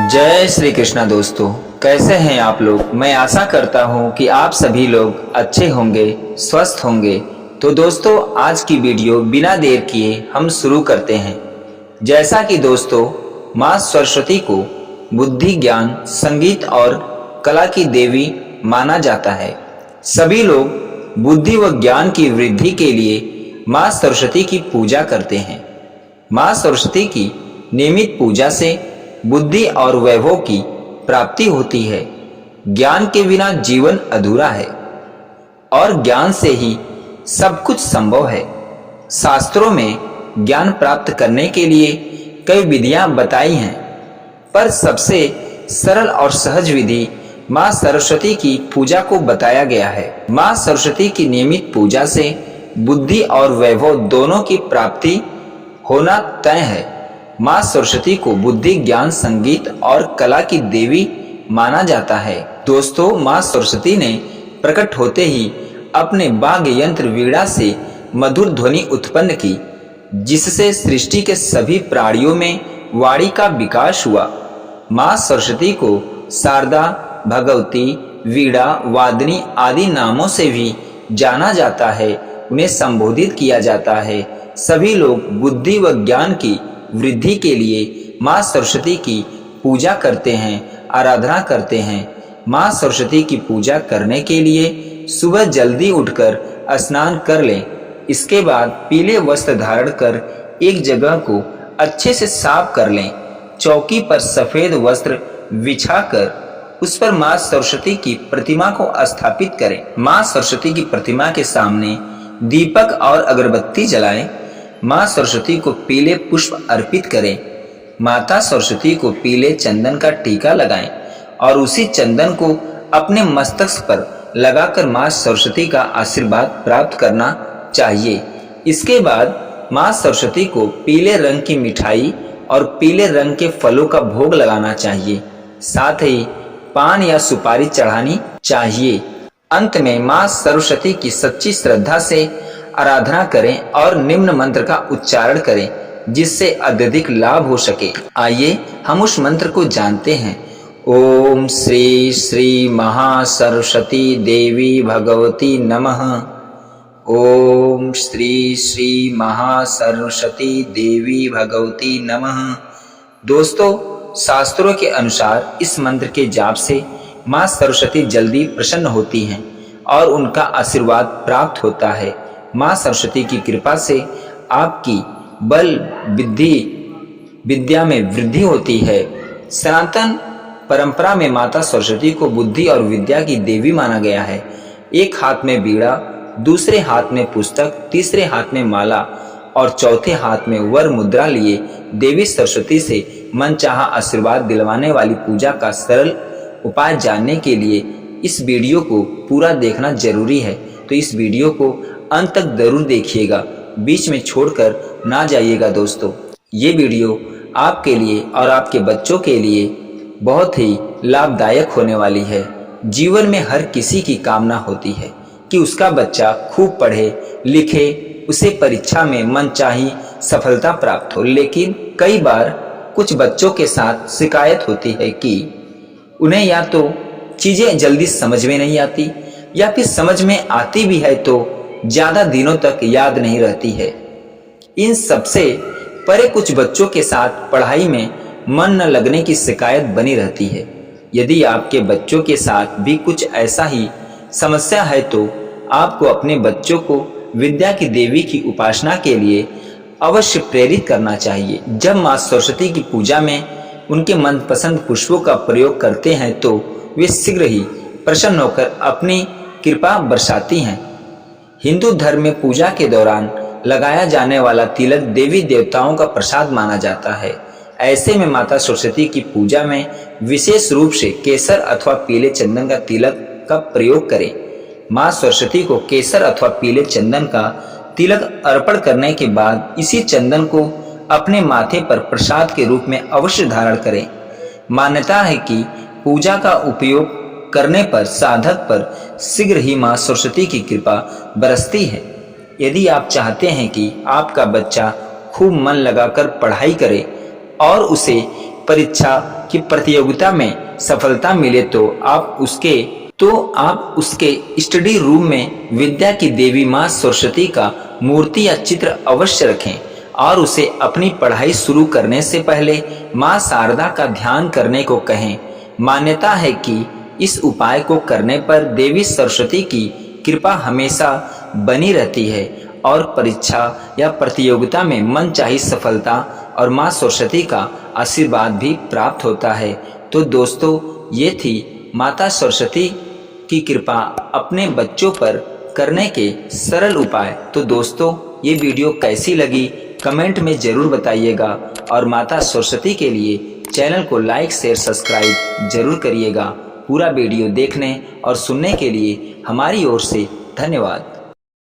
जय श्री कृष्णा दोस्तों, कैसे हैं आप लोग। मैं आशा करता हूं कि आप सभी लोग अच्छे होंगे, स्वस्थ होंगे। तो दोस्तों, आज की वीडियो बिना देर किए हम शुरू करते हैं। जैसा कि दोस्तों, माँ सरस्वती को बुद्धि, ज्ञान, संगीत और कला की देवी माना जाता है। सभी लोग बुद्धि व ज्ञान की वृद्धि के लिए माँ सरस्वती की पूजा करते हैं। माँ सरस्वती की नियमित पूजा से बुद्धि और वैभव की प्राप्ति होती है। ज्ञान के बिना जीवन अधूरा है और ज्ञान से ही सब कुछ संभव है। शास्त्रों में ज्ञान प्राप्त करने के लिए कई विधियां बताई हैं, पर सबसे सरल और सहज विधि माँ सरस्वती की पूजा को बताया गया है। माँ सरस्वती की नियमित पूजा से बुद्धि और वैभव दोनों की प्राप्ति होना तय है। माँ सरस्वती को बुद्धि, ज्ञान, संगीत और कला की देवी माना जाता है। दोस्तों, माँ सरस्वती ने प्रकट होते ही अपने वाद्य यंत्र वीणा से मधुर ध्वनि उत्पन्न की, जिससे सृष्टि के सभी प्राणियों में वाणी का विकास हुआ। माँ सरस्वती को शारदा, भगवती, वीणा, वादिनी आदि नामों से भी जाना जाता है। उन्हें संबोधित किया जाता है। सभी लोग बुद्धि व ज्ञान की वृद्धि के लिए माँ सरस्वती की पूजा करते हैं, आराधना करते हैं। माँ सरस्वती की पूजा करने के लिए सुबह जल्दी उठकर स्नान कर लें। इसके बाद पीले वस्त्र धारण कर एक जगह को अच्छे से साफ कर लें। चौकी पर सफेद वस्त्र बिछाकर उस पर माँ सरस्वती की प्रतिमा को स्थापित करें। माँ सरस्वती की प्रतिमा के सामने दीपक और अगरबत्ती जलाएं। माँ सरस्वती को पीले पुष्प अर्पित करें। माता सरस्वती को पीले चंदन का टीका लगाएं और उसी चंदन को अपने मस्तक पर लगाकर माँ सरस्वती का आशीर्वाद प्राप्त करना चाहिए। इसके बाद माँ सरस्वती को पीले रंग की मिठाई और पीले रंग के फलों का भोग लगाना चाहिए। साथ ही पान या सुपारी चढ़ानी चाहिए। अंत में माँ सरस्वती की सच्ची श्रद्धा से आराधना करें और निम्न मंत्र का उच्चारण करें, जिससे अत्यधिक लाभ हो सके। आइए हम उस मंत्र को जानते हैं। ओम श्री श्री महासरस्वती देवी भगवती नमः। ओम श्री श्री महासरस्वती देवी भगवती नमः। दोस्तों, शास्त्रों के अनुसार इस मंत्र के जाप से माँ सरस्वती जल्दी प्रसन्न होती हैं और उनका आशीर्वाद प्राप्त होता है। माँ सरस्वती की कृपा से आपकी बल, विद्या में वृद्धि होती है। सनातन परंपरा में माता सरस्वती को बुद्धि और विद्या की देवी माना गया है। एक हाथ में बीड़ा, दूसरे हाथ में पुस्तक, तीसरे हाथ में माला और चौथे हाथ में वर मुद्रा लिए देवी सरस्वती से मनचाहा आशीर्वाद दिलवाने वाली पूजा का सरल उपाय जानने के लिए इस वीडियो को पूरा देखना जरूरी है। तो इस वीडियो को अंत तक जरूर देखिएगा, बीच में छोड़कर ना जाइएगा। दोस्तों, ये वीडियो आपके लिए और आपके बच्चों के लिए बहुत ही लाभदायक होने वाली है। जीवन में हर किसी की कामना होती है कि उसका बच्चा खूब पढ़े लिखे, उसे परीक्षा में मनचाही सफलता प्राप्त हो। लेकिन कई बार कुछ बच्चों के साथ शिकायत होती है कि उन्हें या तो चीजें जल्दी समझ में नहीं आती, या फिर समझ में आती भी है तो ज्यादा दिनों तक याद नहीं रहती है। इन सबसे परे कुछ बच्चों के साथ पढ़ाई में मन न लगने की शिकायत बनी रहती है। यदि आपके बच्चों के साथ भी कुछ ऐसा ही समस्या है तो आपको अपने बच्चों को विद्या की देवी की उपासना के लिए अवश्य प्रेरित करना चाहिए। जब माँ सरस्वती की पूजा में उनके मनपसंद पुष्पों का प्रयोग करते हैं तो वे शीघ्र ही प्रसन्न होकर अपनी कृपा बरसाती हैं। हिंदू धर्म में पूजा के दौरान लगाया जाने वाला तिलक देवी देवताओं का प्रसाद माना जाता है। ऐसे में माता सरस्वती की पूजा में विशेष रूप से केसर अथवा पीले चंदन का तिलक का प्रयोग करें। माँ सरस्वती को केसर अथवा पीले चंदन का तिलक अर्पण करने के बाद इसी चंदन को अपने माथे पर प्रसाद के रूप में अवश्य धारण करें। मान्यता है कि पूजा का उपयोग करने पर साधक पर शीघ्र ही माँ सरस्वती की कृपा बरसती है। यदि आप चाहते हैं कि आपका बच्चा खूब मन लगाकर पढ़ाई करे और उसे परीक्षा की प्रतियोगिता में सफलता मिले तो आप उसके स्टडी रूम में विद्या की देवी माँ सरस्वती का मूर्ति या चित्र अवश्य रखें और उसे अपनी पढ़ाई शुरू करने से पहले माँ शारदा का ध्यान करने को कहें। मान्यता है कि इस उपाय को करने पर देवी सरस्वती की कृपा हमेशा बनी रहती है और परीक्षा या प्रतियोगिता में मनचाही सफलता और माँ सरस्वती का आशीर्वाद भी प्राप्त होता है। तो दोस्तों, ये थी माता सरस्वती की कृपा अपने बच्चों पर करने के सरल उपाय। तो दोस्तों, ये वीडियो कैसी लगी कमेंट में ज़रूर बताइएगा और माता सरस्वती के लिए चैनल को लाइक शेयर सब्सक्राइब जरूर करिएगा। पूरा वीडियो देखने और सुनने के लिए हमारी ओर से धन्यवाद।